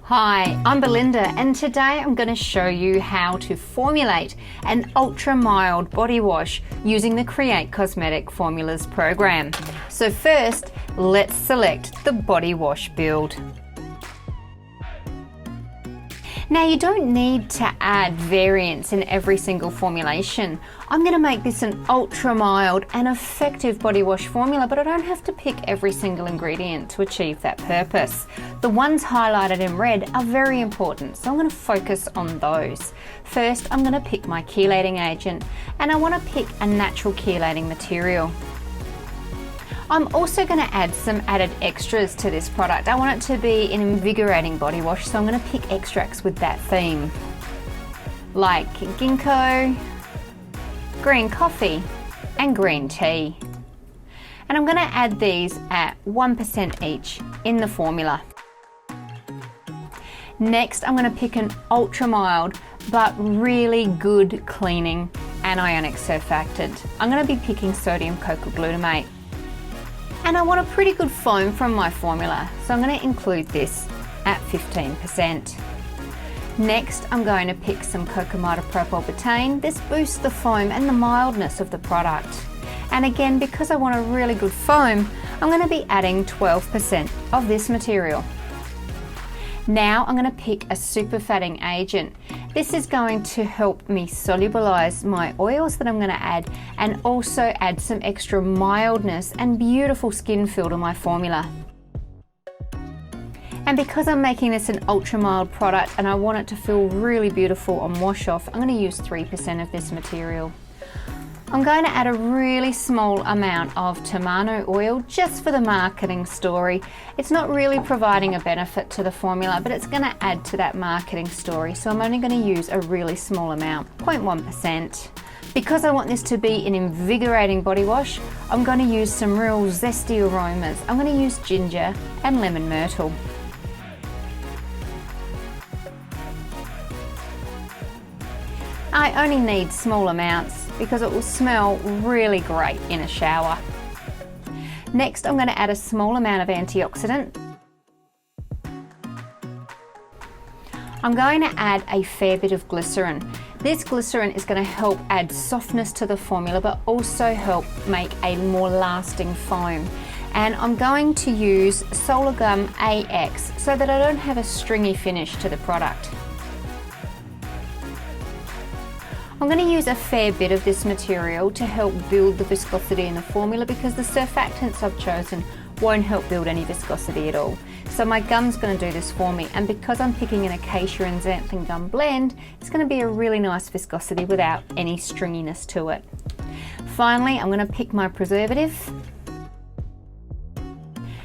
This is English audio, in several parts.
Hi, I'm Belinda and today I'm going to show you how to formulate an ultra mild body wash using the Create Cosmetic Formulas program. So first, let's select the body wash build. Now you don't need to add variants in every single formulation. I'm going to make this an ultra mild and effective body wash formula, but I don't have to pick every single ingredient to achieve that purpose. The ones highlighted in red are very important, so I'm going to focus on those. First, I'm going to pick my chelating agent, and I want to pick a natural chelating material. I'm also going to add some added extras to this product. I want it to be an invigorating body wash, so I'm going to pick extracts with that theme, like ginkgo, green coffee, and green tea. And I'm going to add these at 1% each in the formula. Next, I'm going to pick an ultra mild but really good cleaning anionic surfactant. I'm going to be picking sodium cocoa glutamate. And I want a pretty good foam from my formula, so I'm going to include this at 15%. Next, I'm going to pick some cocamide propylbutane. This boosts the foam and the mildness of the product. And again, because I want a really good foam, I'm going to be adding 12% of this material. Now I'm going to pick a super fatting agent. This is going to help me solubilize my oils that I'm going to add and also add some extra mildness and beautiful skin feel to my formula. And because I'm making this an ultra mild product and I want it to feel really beautiful on wash off, I'm going to use 3% of this material. I'm going to add a really small amount of tamano oil just for the marketing story. It's not really providing a benefit to the formula, but it's going to add to that marketing story. So I'm only going to use a really small amount, 0.1%. Because I want this to be an invigorating body wash, I'm going to use some real zesty aromas. I'm going to use ginger and lemon myrtle. I only need small amounts because it will smell really great in a shower. Next, I'm going to add a small amount of antioxidant. I'm going to add a fair bit of glycerin. This glycerin is going to help add softness to the formula, but also help make a more lasting foam. And I'm going to use Solar Gum AX so that I don't have a stringy finish to the product. I'm going to use a fair bit of this material to help build the viscosity in the formula because the surfactants I've chosen won't help build any viscosity at all. So my gum's going to do this for me, and because I'm picking an acacia and xanthan gum blend, it's going to be a really nice viscosity without any stringiness to it. Finally, I'm going to pick my preservative.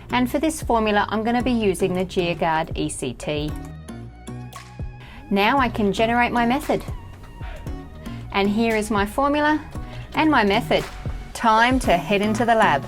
And for this formula, I'm going to be using the GeoGuard ECT. Now I can generate my method. And here is my formula and my method. Time to head into the lab.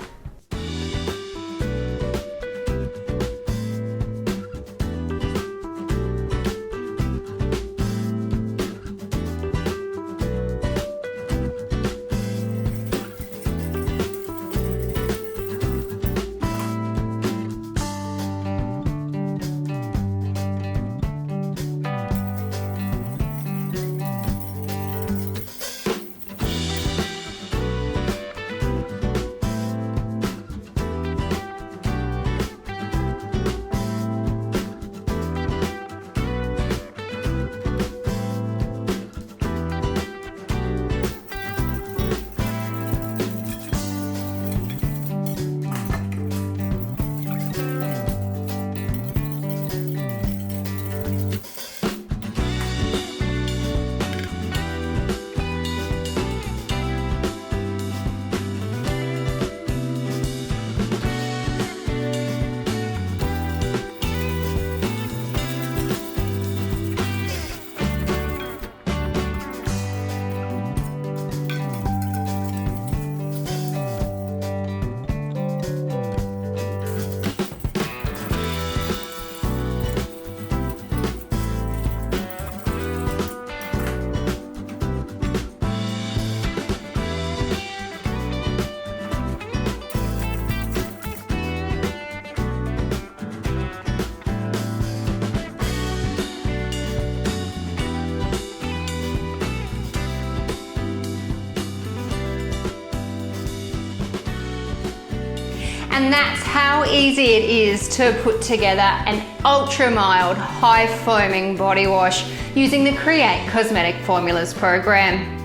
And that's how easy it is to put together an ultra mild, high foaming body wash using the Create Cosmetic Formulas program.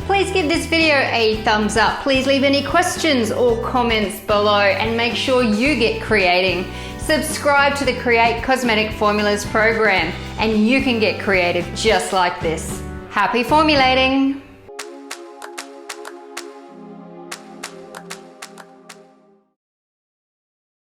Please give this video a thumbs up. Please leave any questions or comments below and make sure you get creating. Subscribe to the Create Cosmetic Formulas program and you can get creative just like this. Happy formulating!